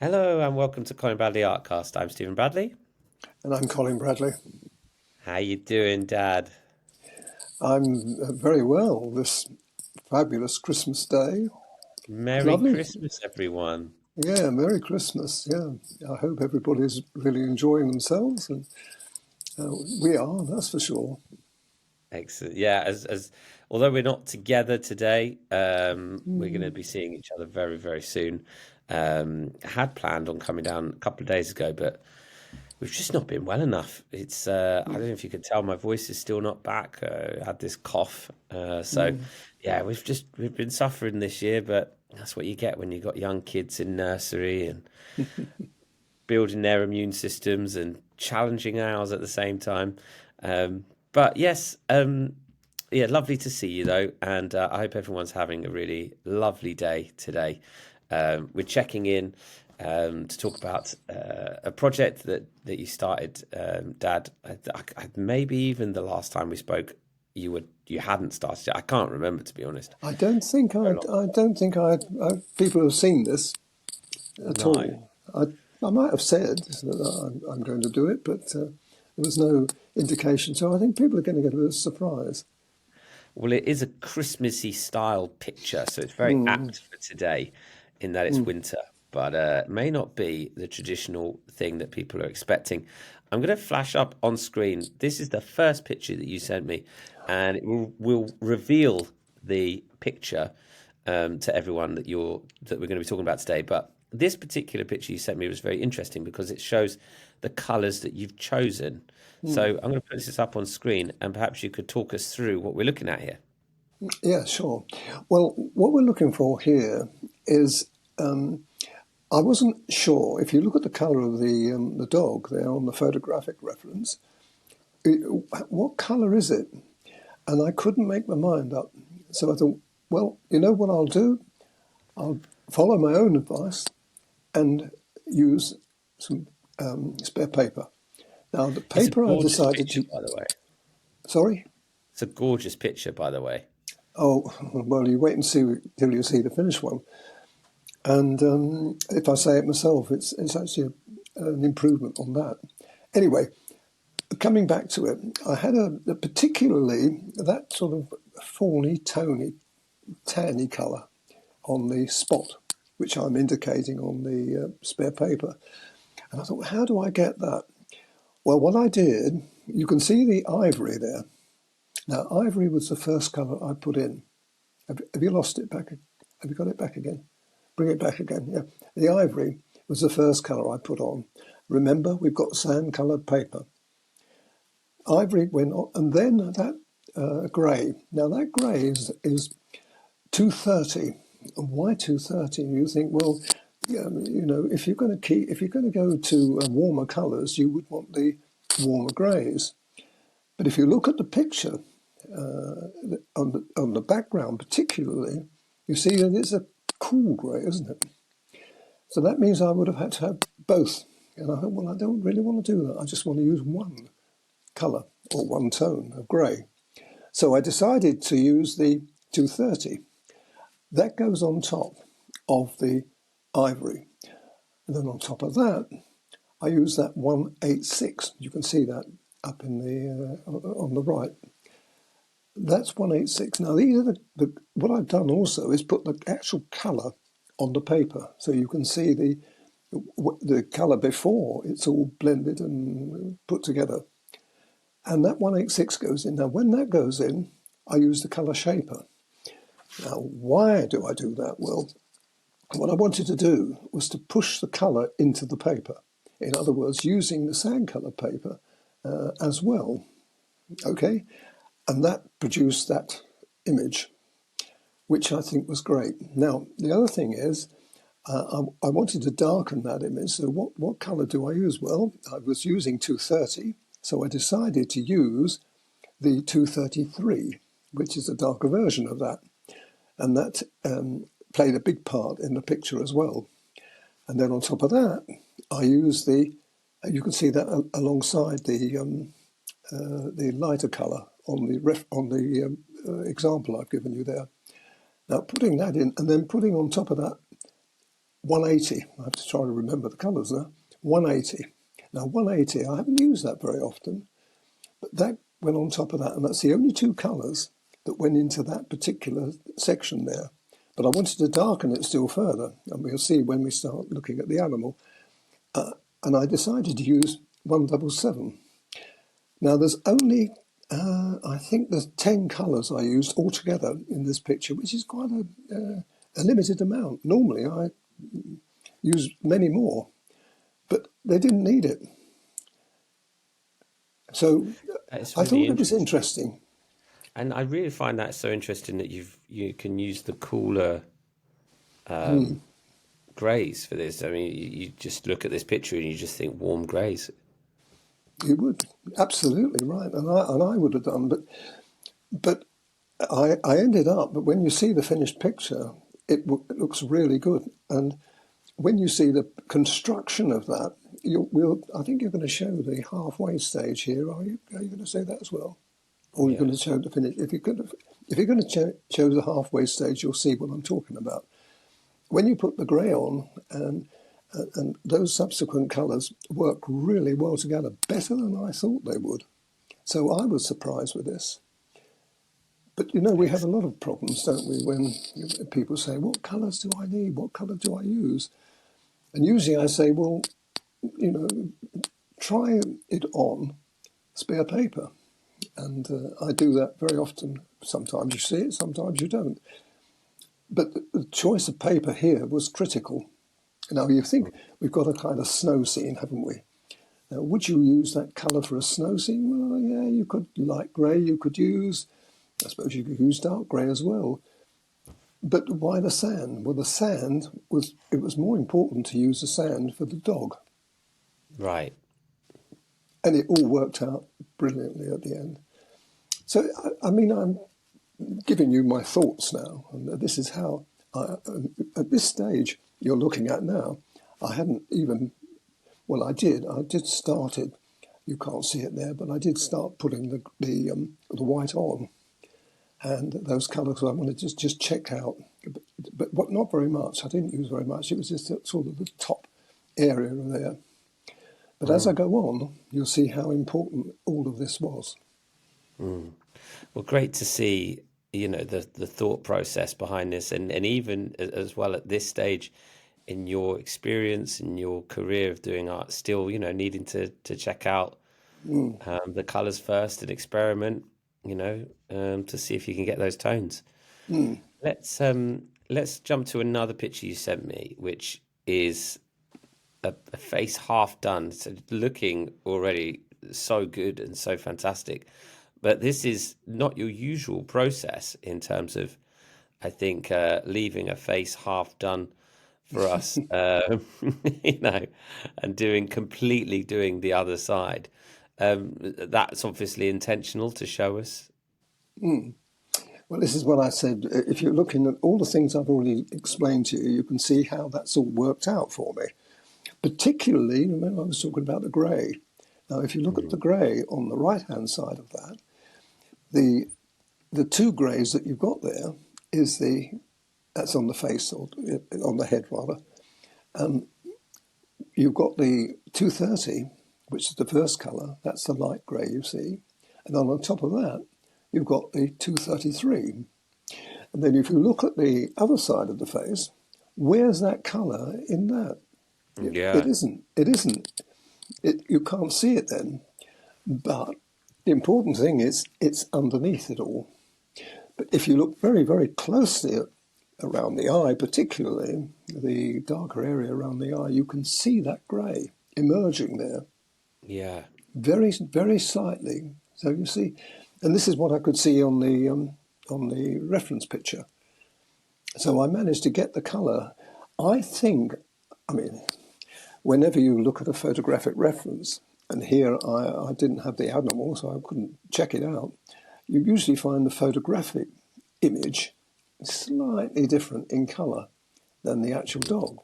Hello and welcome to Colin Bradley Artcast. I'm Stephen Bradley. And I'm Colin Bradley. How you doing, Dad? I'm very well this fabulous Christmas day. Merry Lovely. Christmas, everyone. Yeah, Merry Christmas. Yeah, I hope everybody's really enjoying themselves, and we are, that's for sure. Excellent. Yeah, as although we're not together today, we're going to Mm, be seeing each other very, very soon. Had planned on coming down a couple of days ago, but we've just not been well enough. It's I don't know if you could tell my voice is still not back. I had this cough, so mm. yeah, we've been suffering this year, but that's what you get when you've got young kids in nursery and building their immune systems and challenging ours at the same time. But yes, yeah, lovely to see you though, and I hope everyone's having a really lovely day today. We're checking in to talk about a project that you started, Dad. Maybe even the last time we spoke, you hadn't started it. I can't remember, to be honest. I don't think Very long. I don't think people have seen this at No. all. I might have said that I'm going to do it, but there was no indication. So I think people are going to get a bit of surprise. Well, it is a Christmassy style picture, so it's very Mm, apt for today in that it's mm. winter, but may not be the traditional thing that people are expecting. I'm going to flash up on screen. This is the first picture that you sent me, and will reveal the picture to everyone that we're going to be talking about today. But this particular picture you sent me was very interesting because it shows the colours that you've chosen. So Mm. I'm going to put this up on screen, and perhaps you could talk us through what we're looking at here. Yeah, sure. Well, what we're looking for here is I wasn't sure. If you look at the colour of the dog there on the photographic reference, it, what colour is it? And I couldn't make my mind up. So I thought, well, you know what I'll do? I'll follow my own advice and use some spare paper. Now, the It's a paper I gorgeous decided picture, to. by the way. Sorry. It's a gorgeous picture, by the way. Oh, well, you wait and see till you see the finished one. And if I say it myself, it's actually an improvement on that. Anyway, coming back to it, I had a particularly that sort of fawny, tony, tanny colour on the spot, which I'm indicating on the spare paper. And I thought, how do I get that? Well, what I did, you can see the ivory there. Now, ivory was the first colour I put in. Have you lost it back? Have you got it back again? Bring it back again. Yeah. The ivory was the first colour I put on. Remember, we've got sand coloured paper. Ivory went on, and then that grey. Now, that grey is 230. And why 230? You think, well, you know, if you're going to go to warmer colours, you would want the warmer greys. But if you look at the picture on the background, particularly, you see that it's a cool grey, isn't it? So that means I would have had to have both. And I thought, well, I don't really want to do that. I just want to use one colour or one tone of grey. So I decided to use the 230. That goes on top of the ivory. And then on top of that, I use that 186. You can see that up in the on the right. That's 186. Now, these are what I've done also is put the actual colour on the paper. So you can see the colour before it's all blended and put together. And that 186 goes in. Now, when that goes in, I use the colour shaper. Now, why do I do that? Well, what I wanted to do was to push the colour into the paper. In other words, using the sand colour paper as well. Okay? And that produced that image, which I think was great. Now, the other thing is, I wanted to darken that image. So what colour do I use? Well, I was using 230, so I decided to use the 233, which is a darker version of that. And that played a big part in the picture as well. And then on top of that, I use you can see that alongside the lighter colour on the example I've given you there. Now putting that in and then putting on top of that 180. I have to try to remember the colours now. 180. Now 180, I haven't used that very often, but that went on top of that, and that's the only two colours that went into that particular section there. But I wanted to darken it still further, and we'll see when we start looking at the animal. And I decided to use 177. Now there's only, I think there's 10 colours I used altogether in this picture, which is quite a limited amount. Normally I use many more, but they didn't need it. So It's I really thought it was interesting. interesting. And I really find that so interesting that you can use the cooler greys for this. I mean, you just look at this picture and you just think warm greys. You would, absolutely right, and I would have done, but I ended up. But when you see the finished picture, it looks really good, and when you see the construction of that, I think you're going to show the halfway stage here. Are you going to say that as well, or are you Yeah. going to show the finish? If you're going to show the halfway stage, you'll see what I'm talking about. When you put the grey on and those subsequent colours work really well together, better than I thought they would. So I was surprised with this. But we have a lot of problems, don't we, when people say, what colours do I need? What colour do I use? And usually I say, well, you know, try it on spare paper. And I do that very often. Sometimes you see it, sometimes you don't. But the choice of paper here was critical. Now, you think we've got a kind of snow scene, haven't we? Now, would you use that colour for a snow scene? Well, yeah, you could. Light grey you could use. I suppose you could use dark grey as well. But why the sand? Well, it was more important to use the sand for the dog. Right. And it all worked out brilliantly at the end. So, I mean, I'm giving you my thoughts now. And this is how, at this stage you're looking at now, I hadn't even, well, I did start it. You can't see it there, but I did start putting the white on. And those colours I wanted to just check out, but what, not very much. I didn't use very much. It was just sort of the top area there. But as I go on, you'll see how important all of this was. Well, great to see, the thought process behind this, and even as well at this stage in your experience in your career of doing art, still, needing to check out the colors first and experiment, to see if you can get those tones. Let's jump to another picture you sent me, which is a face half done, so looking already so good and so fantastic. But this is not your usual process in terms of, I think, leaving a face half done for us, you know, and completely doing the other side. That's obviously intentional to show us. Well, this is what I said. If you're looking at all the things I've already explained to you, you can see how that's all worked out for me. Particularly, remember I was talking about the grey. Now, if you look at the grey on the right-hand side of that, the two greys that you've got there is that's on the face, or on the head rather. You've got the 230, which is the first colour. That's the light grey you see. And then on top of that, you've got the 233. And then if you look at the other side of the face, where's that colour in that? It Yeah, isn't. It isn't. You can't see it then. But the important thing is it's underneath it all. But if you look very, very closely around the eye, particularly the darker area around the eye, you can see that grey emerging there yeah, very, very slightly. So you see, and this is what I could see on the reference picture. So I managed to get the colour. I think, I mean, whenever you look at a photographic reference, and here I didn't have the animal, so I couldn't check it out, you usually find the photographic image slightly different in colour than the actual dog.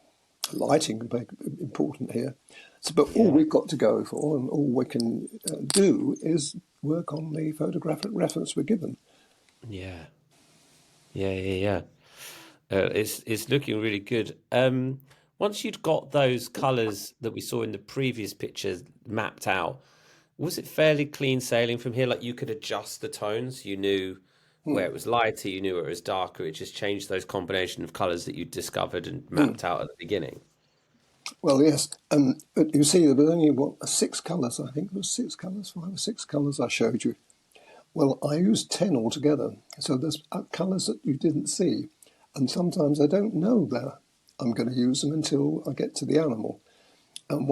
Lighting can be important here. So, but all yeah, we've got to go for and all we can do is work on the photographic reference we're given. yeah, yeah, yeah, yeah. It's looking really good. Once you'd got those colours that we saw in the previous pictures mapped out, was it fairly clean sailing from here? Like you could adjust the tones, you knew where it was lighter, you knew where it was darker. It just changed those combination of colours that you discovered and mapped out at the beginning. Well, yes, but you see, there was only what 6 colours. I think it was 6 colours, 5 or 6 colours I showed you. Well, I used 10 altogether, so there's colours that you didn't see, and sometimes I don't know that I'm going to use them until I get to the animal. And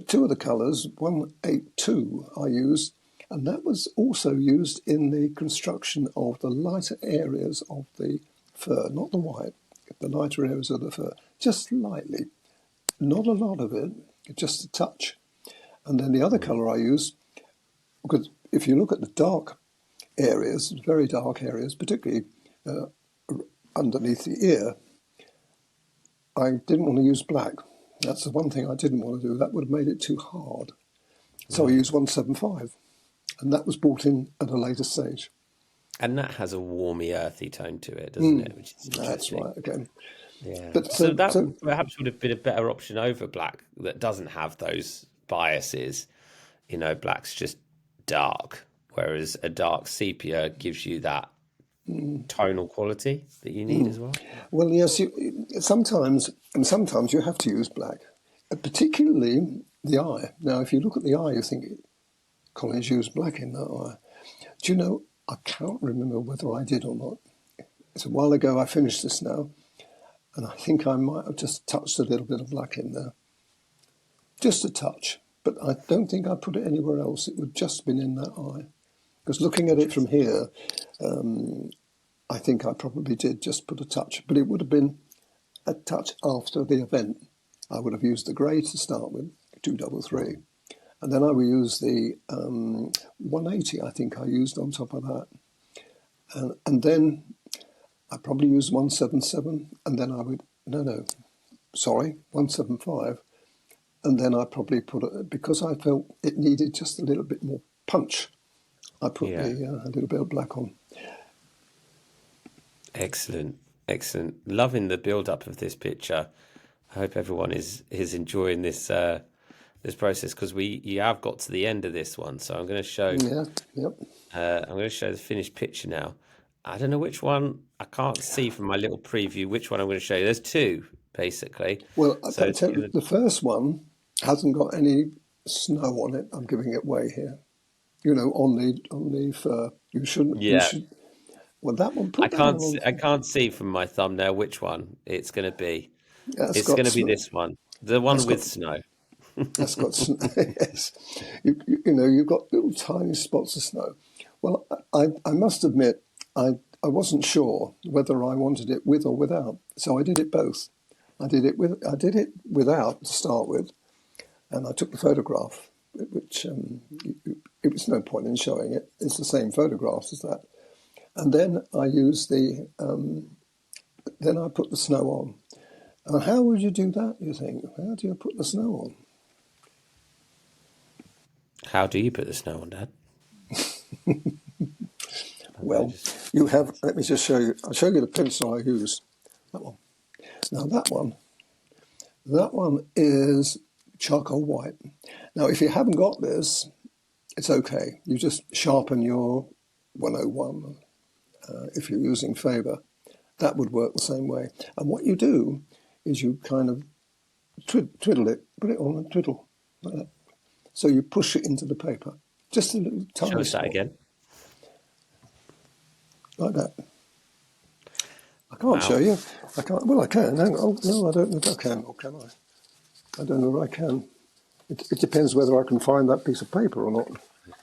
two of the colours, 182, I used, and that was also used in the construction of the lighter areas of the fur, not the white, the lighter areas of the fur, just lightly, not a lot of it, just a touch. And then the other colour I used, because if you look at the dark areas, very dark areas, particularly underneath the ear, I didn't want to use black. That's the one thing I didn't want to do. That would have made it too hard. So I used 175, and that was brought in at a later stage. And that has a warmy, earthy tone to it, doesn't it? Which is That's interesting. right, again. Yeah. But So that perhaps would have been a better option over black that doesn't have those biases. You know, black's just dark, whereas a dark sepia gives you that tonal quality that you need as well. well, yes, sometimes you have to use black, particularly the eye. Now, if you look at the eye, you think Colin's used black in that eye. Do you know, I can't remember whether I did or not. It's a while ago I finished this now, and I think I might have just touched a little bit of black in there. Just a touch, but I don't think I put it anywhere else. It would just been in that eye. Because looking at it from here, I think I probably did just put a touch, but it would have been a touch after the event. I would have used the grey to start with, 233, and then I would use the 180, I think I used on top of that. And then I probably used 177, and then I would, 175. And then I probably put it, because I felt it needed just a little bit more punch, I put Yeah. a little bit of black on. Excellent. Excellent. Loving the build up of this picture. I hope everyone is enjoying this this process because you have got to the end of this one. So I'm going to show Yeah, yep. I'm going to show the finished picture now. I don't know which one. I can't see from my little preview which one I'm going to show you. There's two basically. Well, I So tell you, the first one hasn't got any snow on it. I'm giving it away here. You know, on the fur. You shouldn't. You yeah, should. Well, that one. I Put that can't one I on. can't see from my thumbnail which one it's going to be. That's It's got going to be snow. this one, the That's one got. with snow. That's got snow. Yes. You know, you've got little tiny spots of snow. Well, I must admit, I wasn't sure whether I wanted it with or without, so I did it both. I did it without to start with, and I took the photograph, which it was no point in showing it. It's the same photographs as that. And then I used then I put the snow on. And how would you do that, you think? How do you put the snow on? How do you put the snow on, Dad? Well, you have, let me just show you. I'll show you the pencil I use. That one. Now that one is charcoal white. Now, if you haven't got this, it's okay. You just sharpen your 101 if you're using Faber. That would work the same way. And what you do is you kind of twiddle it, put it on a twiddle like that. So you push it into the paper, just a little Show tiny us that spot, again. like that. I can't Wow. show you. I can't. Well, I can. Hang on. Oh no, I don't know if I can. Or can I? I don't know if I can. It depends whether I can find that piece of paper or not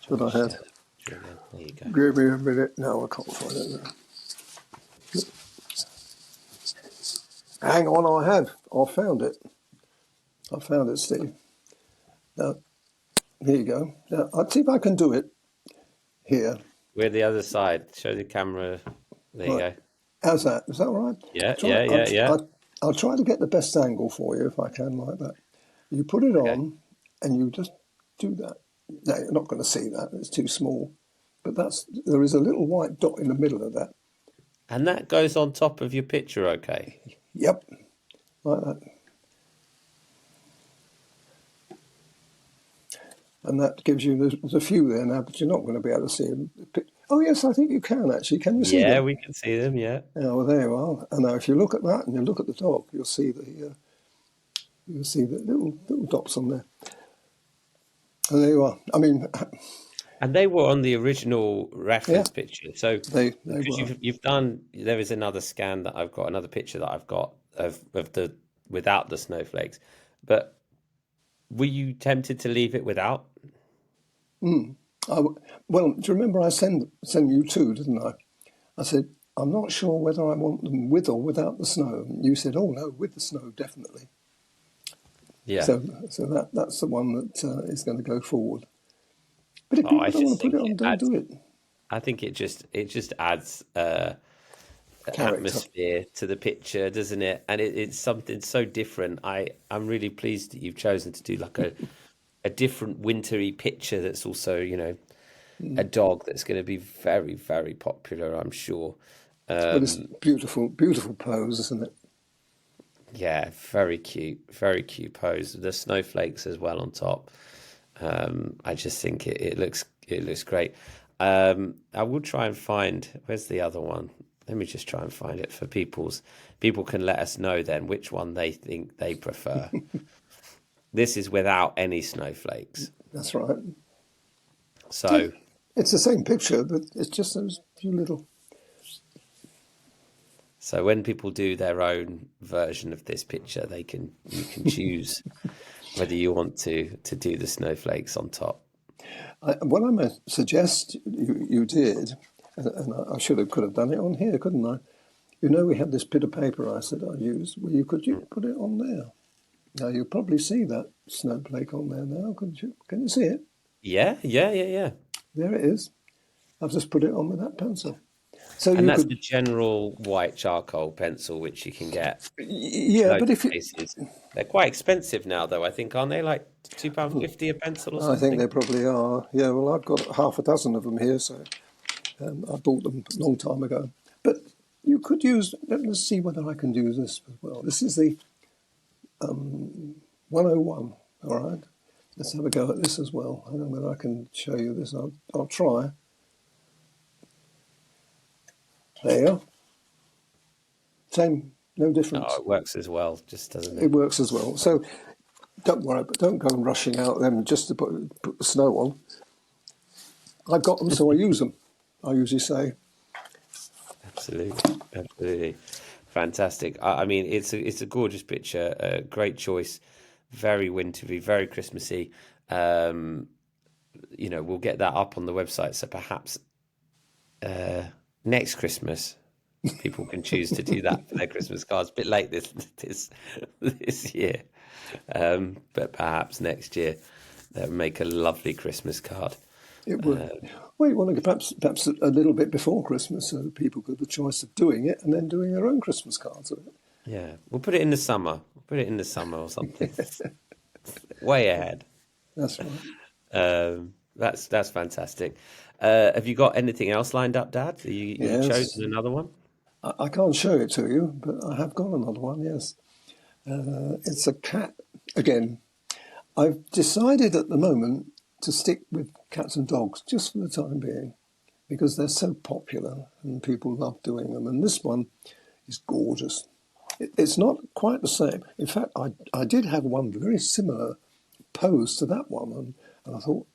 that I had. There you go. Give me a minute. No, I can't find it now. Hang on, I have. I found it. I found it, Steve. Now, here you go. Now, I'll see if I can do it here. We're the other side. Show the camera. There you Right. go. How's that? Is that all right? Yeah, Try, yeah, yeah, yeah. I'll try to get the best angle for you if I can, like that. You put it Okay. on, and you just do that. Now, you're not going to see that. It's too small. But there is a little white dot in the middle of that. And that goes on top of your picture, okay? Yep, like that. and that gives you there's a few there now, but you're not going to be able to see them. Oh yes, I think you can actually. Can you see Yeah, them? we can see them. Yeah. Yeah, well there you are. And now if you look at that and you look at the dog, you'll see the little dots on there. And there you are. I mean, And they were on the original yeah, reference picture. So they because were. you've done, there is another scan that I've got, another picture that I've got of the without the snowflakes. But were you tempted to leave it without? Well, do you remember I sent you two, didn't I? I said I'm not sure whether I want them with or without the snow. And you said, oh no, with the snow definitely. Yeah. So that's the one that is going to go forward. But if Oh, people don't want to put it on, don't do it. I think it just adds Character. atmosphere to the picture, doesn't it? And it's something so different. I'm really pleased that you've chosen to do like a different wintry picture that's also, a dog that's going to be very, very popular, I'm sure. Well, it's Um, beautiful, beautiful pose, isn't it? yeah, very cute pose. The snowflakes as well on top. I just think it looks great. I will try and find where's the other one. Let me just try and find it for people can let us know then which one they think they prefer. This is without any snowflakes. That's right. Yeah, So it's the same picture, but it's just those few little. so when people do their own version of this picture, you can choose whether you want to do the snowflakes on top. What I might suggest you did, and I could have done it on here, couldn't I? You know, we had this bit of paper I said I used. Well, you put it on there. Now you'll probably see that snowflake on there now, couldn't you? Can you see it? Yeah. There it is. I've just put it on with that pencil. So And you that's the could, general white charcoal pencil, which you can get yeah, loads but if of you, places. They're quite expensive now, though, I think, aren't they? Like £2.50 a pencil or I think something? they probably are. Yeah, well, I've got half a dozen of them here, so I bought them a long time ago. But you could use, let's see whether I can do this as well. This is the 101, all right? Let's have a go at this as well. I don't know whether I can show you this. I'll try. There you are. Same, no Oh, difference. it works as well, just doesn't It it? works as well. So don't worry, but don't go rushing out them just to put the snow on. I've got them, so I use them. I usually say, Absolutely. Fantastic. I mean, it's a gorgeous picture, a great choice, very wintry, very Christmassy. Um, we'll get that up on the website, so perhaps next Christmas people can choose to do that for their Christmas cards. A bit late this year, but perhaps next year they'll make a lovely Christmas card. it would. Well, you want to perhaps a little bit before Christmas so that people get the choice of doing it and then doing their own Christmas cards with it. Yeah, we'll put it in the summer. We'll put it in the summer or something. Way ahead. That's right. That's fantastic. Have you got anything else lined up, Dad? You've Yes. chosen another one? I can't show it to you, but I have got another one, yes. It's a cat. Again, I've decided at the moment to stick with cats and dogs just for the time being because they're so popular and people love doing them. And this one is gorgeous. It's not quite the same. In fact, I did have one very similar pose to that one. And I thought,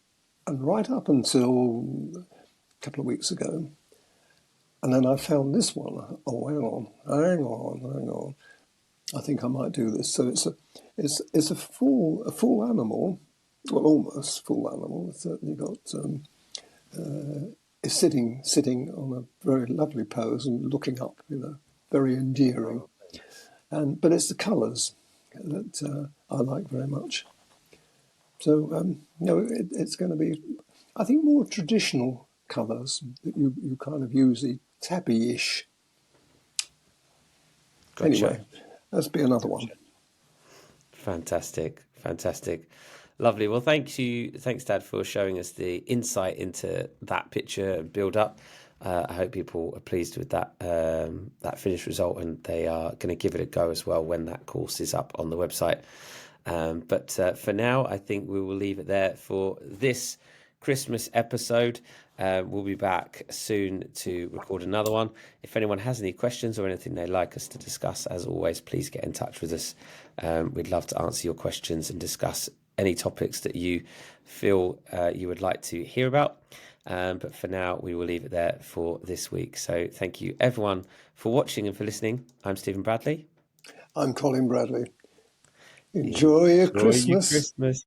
and right up until a couple of weeks ago, and then I found this one. Oh, hang on. I think I might do this. So it's a full animal, well, almost full animal. It's certainly got is sitting on a very lovely pose and looking up, very endearing. But it's the colours that I like very much. So it's going to be, I think, more traditional colours that you kind of use, the tabby-ish. Gotcha. Anyway, let's be another one. Fantastic. Lovely. Well, thanks, Dad, for showing us the insight into that picture and build up. I hope people are pleased with that finished result, and they are going to give it a go as well when that course is up on the website. But for now, I think we will leave it there for this Christmas episode. We'll be back soon to record another one. If anyone has any questions or anything they'd like us to discuss, as always, please get in touch with us. We'd love to answer your questions and discuss any topics that you feel you would like to hear about. But for now, we will leave it there for this week. So thank you, everyone, for watching and for listening. I'm Stephen Bradley. I'm Colin Bradley. Enjoy your Enjoy your Christmas. Christmas.